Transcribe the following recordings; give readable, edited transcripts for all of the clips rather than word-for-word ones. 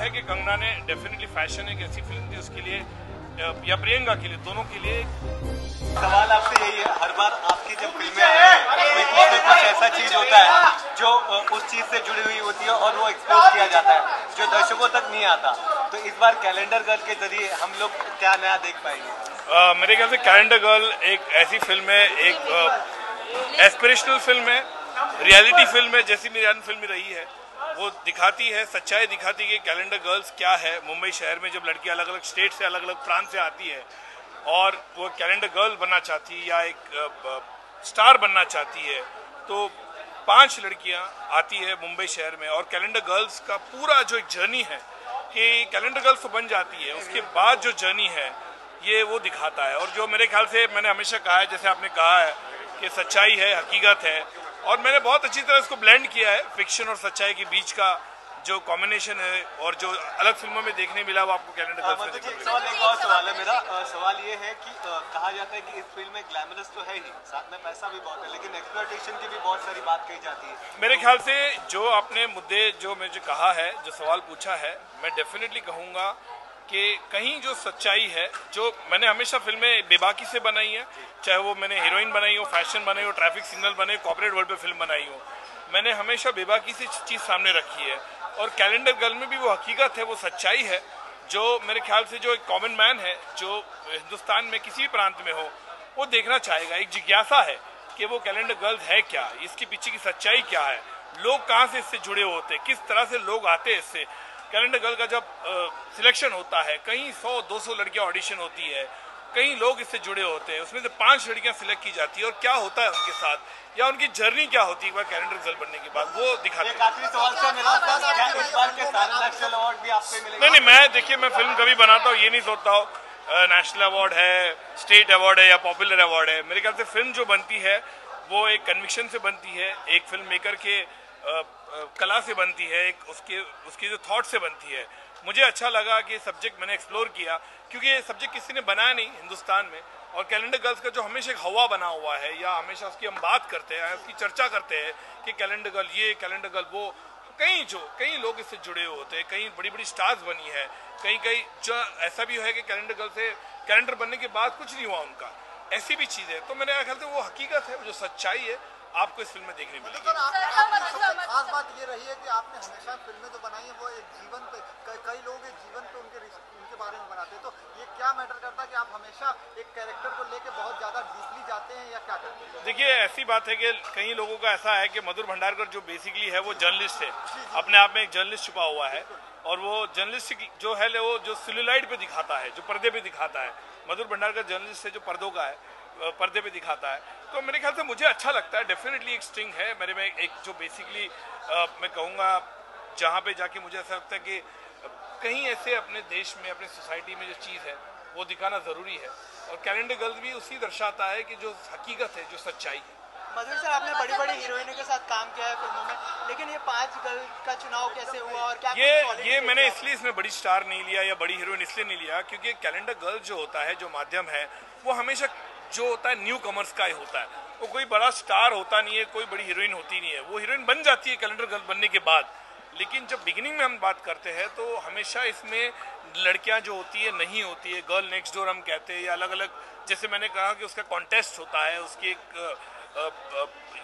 है कि कंगना ने डेफिनेटली फैशन एक ऐसी फिल्म थी उसके लिए या प्रियंका के लिए, दोनों के लिए। सवाल आपसे यही है, हर बार आपकी जब फिल्में आती हैं कुछ न कुछ ऐसा चीज होता है जो उस चीज से जुड़ी हुई होती है और वो एक्सपोज किया जाता है जो दर्शकों तक नहीं आता, तो इस बार कैलेंडर गर्ल के जरिए हम लोग क्या नया देख पाएंगे? मेरे ख्याल से कैलेंडर गर्ल एक ऐसी फिल्म है, एक एस्पिरेशनल फिल्म है, रियलिटी फिल्म है, जैसी मेरी अन्य फिल्म रही है। वो दिखाती है, सच्चाई दिखाती है कि कैलेंडर गर्ल्स क्या है। मुंबई शहर में जब लड़की अलग अलग स्टेट से, अलग अलग प्रांत से आती है और वो कैलेंडर गर्ल बनना चाहती है या एक स्टार बनना चाहती है, तो 5 लड़कियां आती है मुंबई शहर में और कैलेंडर गर्ल्स का पूरा जो एक जर्नी है कि कैलेंडर गर्ल्स तो बन जाती है, उसके बाद जो जर्नी है ये वो दिखाता है। और जो मेरे ख्याल से मैंने हमेशा कहा है, जैसे आपने कहा है कि सच्चाई है, हकीकत है, और मैंने बहुत अच्छी तरह इसको ब्लेंड किया है। फिक्शन और सच्चाई के बीच का जो कॉम्बिनेशन है और जो अलग फिल्मों में देखने मिला वो आपको कैलेंडर गर्ल्स में देखने मिला। एक और सवाल है मेरा, सवाल ये है कि कहा जाता है कि इस फिल्म में ग्लैमरस तो है ही, साथ में पैसा भी बहुत है, लेकिन एक्सप्लॉयटेशन की भी बहुत सारी बात कही जाती है। मेरे ख्याल से जो आपने मुद्दे जो मुझे कहा है, जो सवाल पूछा है, मैं डेफिनेटली कहूँगा कि कहीं जो सच्चाई है, जो मैंने हमेशा फिल्में बेबाकी से बनाई है, चाहे वो मैंने हीरोइन बनाई हो, फैशन बनाई हो, ट्रैफिक सिग्नल बने, कॉर्पोरेट वर्ल्ड पे फिल्म बनाई हो, मैंने हमेशा बेबाकी से चीज़ सामने रखी है। और कैलेंडर गर्ल में भी वो हकीकत है, वो सच्चाई है, जो मेरे ख्याल से जो एक कॉमन मैन है जो हिंदुस्तान में किसी भी प्रांत में हो वो देखना चाहेगा। एक जिज्ञासा है कि वो कैलेंडर गर्ल है क्या, इसके पीछे की सच्चाई क्या है, लोग कहाँ से इससे जुड़े होते हैं, किस तरह से लोग आते हैं इससे। कैलेंडर गर्ल का जब सिलेक्शन होता है, कहीं 100-200 लड़कियां ऑडिशन होती है, कई लोग इससे जुड़े होते हैं, उसमें से 5 लड़कियां सिलेक्ट की जाती है और क्या होता है उनके साथ या उनकी जर्नी क्या होती है एक बार कैलेंडर गर्ल बनने के बाद, वो दिखाते हैं। आखिरी सवाल से मेरा, क्या इस बार के सारे नेशनल अवार्ड भी आपसे मिलेंगे? नहीं, मैं देखिए, मैं फिल्म कभी बनाता हूँ ये नहीं सोचता हूँ नेशनल अवार्ड है, स्टेट अवार्ड है या पॉपुलर अवार्ड है। मेरे ख्याल से फिल्म जो बनती है वो एक कन्विक्शन से बनती है, एक फिल्म मेकर के कला से बनती है, एक उसके जो थॉट से बनती है। मुझे अच्छा लगा कि सब्जेक्ट मैंने एक्सप्लोर किया, क्योंकि ये सब्जेक्ट किसी ने बनाया नहीं हिंदुस्तान में, और कैलेंडर गर्ल्स का जो हमेशा एक हवा बना हुआ है या हमेशा उसकी हम बात करते हैं, उसकी चर्चा करते हैं कि कैलेंडर गर्ल ये, कैलेंडर गर्ल वो, कई लोग इससे जुड़े हुए होते हैं, कई बड़ी बड़ी स्टार्स बनी है, कई जो ऐसा भी है कि कैलेंडर गर्ल से कैलेंडर बनने के बाद कुछ नहीं हुआ उनका, ऐसी भी चीज़ है। तो मेरे ख्याल से वो हकीकत है, जो सच्चाई है, आपको इस फिल्म में देखने मिलेगी। खास बात ये रही है कि आपने हमेशा फिल्में तो बनाई है, वो एक जीवन पे, कई लोग एक जीवन पे उनके बारे में बनाते हैं, तो ये क्या मैटर करता है कि आप हमेशा एक कैरेक्टर को लेके बहुत ज्यादा डीपली जाते हैं या क्या करते हैं? देखिए, ऐसी बात है कि कई लोगों का ऐसा है कि मधुर भंडारकर जो बेसिकली है वो जर्नलिस्ट है, अपने आप में एक जर्नलिस्ट छुपा हुआ है, और वो जर्नलिस्ट जो है वो जो सेल्यूलाइड पे दिखाता है, जो पर्दे पे दिखाता है। मधुर भंडारकर जर्नलिस्ट है जो पर्दों का है, पर्दे पे दिखाता है। तो मेरे ख्याल से मुझे अच्छा लगता है, डेफिनेटली एक स्ट्रिंग है मेरे में, एक जो बेसिकली मैं कहूँगा जहाँ पे जाके मुझे ऐसा लगता है कि कहीं ऐसे अपने देश में, अपने सोसाइटी में जो चीज़ है वो दिखाना ज़रूरी है, और कैलेंडर गर्ल्स भी उसी दर्शाता है कि जो हकीकत है, जो सच्चाई है। मधुर सर, आपने बड़ी बड़ी हीरोइनों के साथ काम किया है फिल्मों में, लेकिन ये 5 गर्ल का चुनाव कैसे हुआ और क्या ये मैंने इसलिए इसमें बड़ी स्टार नहीं लिया या बड़ी हीरोइन इसलिए नहीं लिया क्योंकि कैलेंडर गर्ल जो होता है, जो माध्यम है, वो हमेशा जो होता है न्यू कमर्स का ही होता है, वो कोई बड़ा स्टार होता नहीं है, कोई बड़ी हीरोइन होती नहीं है। वो हीरोइन बन जाती है कैलेंडर गर्ल बनने के बाद, लेकिन जब बिगिनिंग में हम बात करते हैं तो हमेशा इसमें लड़कियां जो होती है नहीं होती है, गर्ल नेक्स्ट डोर हम कहते हैं, या अलग अलग, जैसे मैंने कहा कि उसका कॉन्टेस्ट होता है, उसकी एक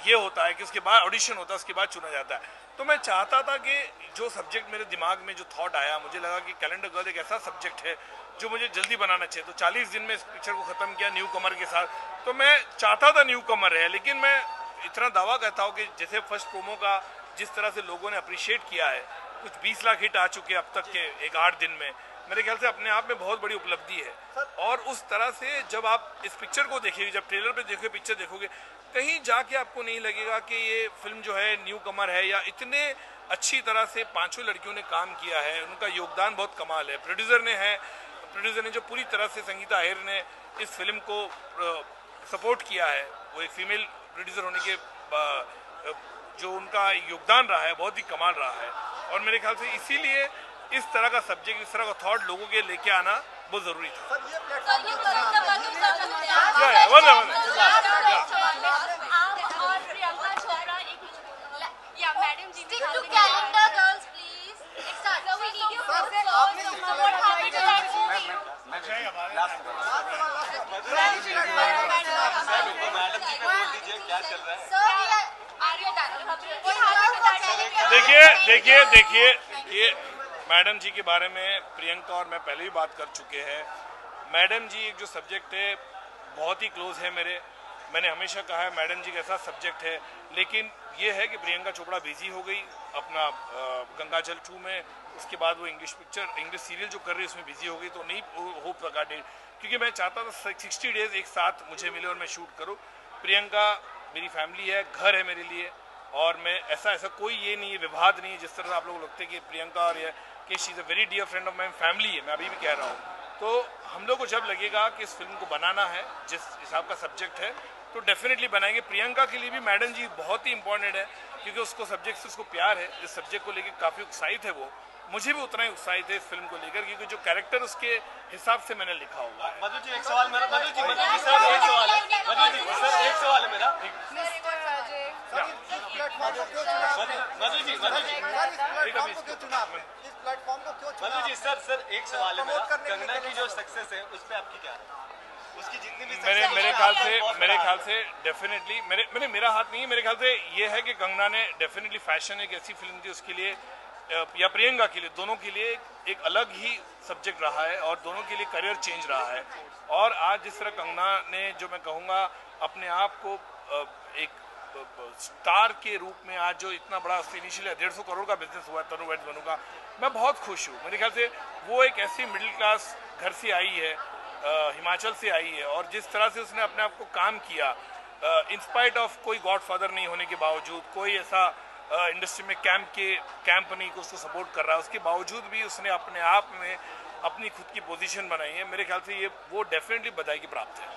ये होता है कि उसके बाद ऑडिशन होता है, उसके बाद चुना जाता है। तो मैं चाहता था कि जो सब्जेक्ट मेरे दिमाग में जो थॉट आया, मुझे लगा कि कैलेंडर गर्ल एक ऐसा सब्जेक्ट है जो मुझे जल्दी बनाना चाहिए। तो 40 दिन में इस पिक्चर को ख़त्म किया न्यू कमर के साथ। तो मैं चाहता था न्यू कमर है, लेकिन मैं इतना दावा करता हूँ कि जैसे फर्स्ट प्रोमो का जिस तरह से लोगों ने अप्रिशिएट किया है, कुछ 20 लाख हिट आ चुके हैं अब तक के एक 8 दिन में, मेरे ख्याल से अपने आप में बहुत बड़ी उपलब्धि है। और उस तरह से जब आप इस पिक्चर को देखेंगे, जब ट्रेलर पे देखोगे, पिक्चर देखोगे, कहीं जाके आपको नहीं लगेगा कि ये फिल्म जो है न्यू कमर है, या इतने अच्छी तरह से 5 लड़कियों ने काम किया है, उनका योगदान बहुत कमाल है। प्रोड्यूसर ने जो पूरी तरह से, संगीता अय्यर ने इस फिल्म को सपोर्ट किया है, वो एक फीमेल प्रोड्यूसर होने के जो उनका योगदान रहा है बहुत ही कमाल रहा है। और मेरे ख्याल से इसीलिए इस तरह का सब्जेक्ट, इस तरह का थॉट लोगों के लेके आना बहुत जरूरी था। मैडम जी, देखिए मैडम जी के बारे में प्रियंका और मैं पहले भी बात कर चुके हैं। मैडम जी एक जो सब्जेक्ट है बहुत ही क्लोज है मेरे। मैंने हमेशा कहा है मैडम जी कैसा सब्जेक्ट है, लेकिन ये है कि प्रियंका चोपड़ा बिजी हो गई अपना गंगाजल 2 में। उसके बाद वो इंग्लिश सीरियल जो कर रही है उसमें बिजी हो गई, तो नहीं हो सका डेट, क्योंकि मैं चाहता था 60 डेज एक साथ मुझे मिले और मैं शूट करूँ। प्रियंका मेरी फैमिली है, घर है मेरे लिए, और मैं ऐसा कोई ये नहीं है, विवाद नहीं है जिस तरह से आप लोग लगते हैं कि प्रियंका और ये कि she is a very dear friend of my family है। मैं अभी भी कह रहा हूँ, तो हम लोग को जब लगेगा कि इस फिल्म को बनाना है जिस हिसाब का सब्जेक्ट है तो डेफिनेटली बनाएंगे। प्रियंका के लिए भी मैडम जी बहुत ही इंपॉर्टेंट है, क्योंकि उसको सब्जेक्ट से उसको प्यार है, इस सब्जेक्ट को लेकर काफ़ी उत्साहित है वो। मुझे भी उतना ही उत्साहित है इस फिल्म को लेकर, क्योंकि जो कैरेक्टर उसके हिसाब से मैंने लिखा होगा। मधु जी एक सवाल मेरा, मधु जी सर एक सवाल है, मधु जी सर एक सवाल है मेरा। मधु जी सर एक सवाल है मेरा, कंगना की जो सक्सेस है उस पर आपकी क्या है? उसकी जितनी भी मेरे ख्याल से डेफिनेटली मेरा हाथ नहीं है। मेरे ख्याल से ये है कि कंगना ने डेफिनेटली फैशन एक ऐसी फिल्म थी उसके लिए या प्रियंका के लिए, दोनों के लिए एक अलग ही सब्जेक्ट रहा है और दोनों के लिए करियर चेंज रहा है। और आज जिस तरह कंगना ने, जो मैं कहूँगा, अपने आप को एक स्टार के रूप में आज जो इतना बड़ा इनिशियली 150 करोड़ का बिजनेस हुआ है तनु वैद्य बनू का, मैं बहुत खुश हूँ। मेरे ख्याल से वो एक ऐसी मिडिल क्लास घर से आई है, हिमाचल से आई है, और जिस तरह से उसने अपने आप को काम किया, इंस्पाइट ऑफ कोई गॉडफादर नहीं होने के बावजूद, कोई ऐसा इंडस्ट्री में कैंप नहीं को उसको सपोर्ट कर रहा है, उसके बावजूद भी उसने अपने आप में अपनी खुद की पोजीशन बनाई है। मेरे ख्याल से ये वो डेफिनेटली बधाई की प्राप्त है।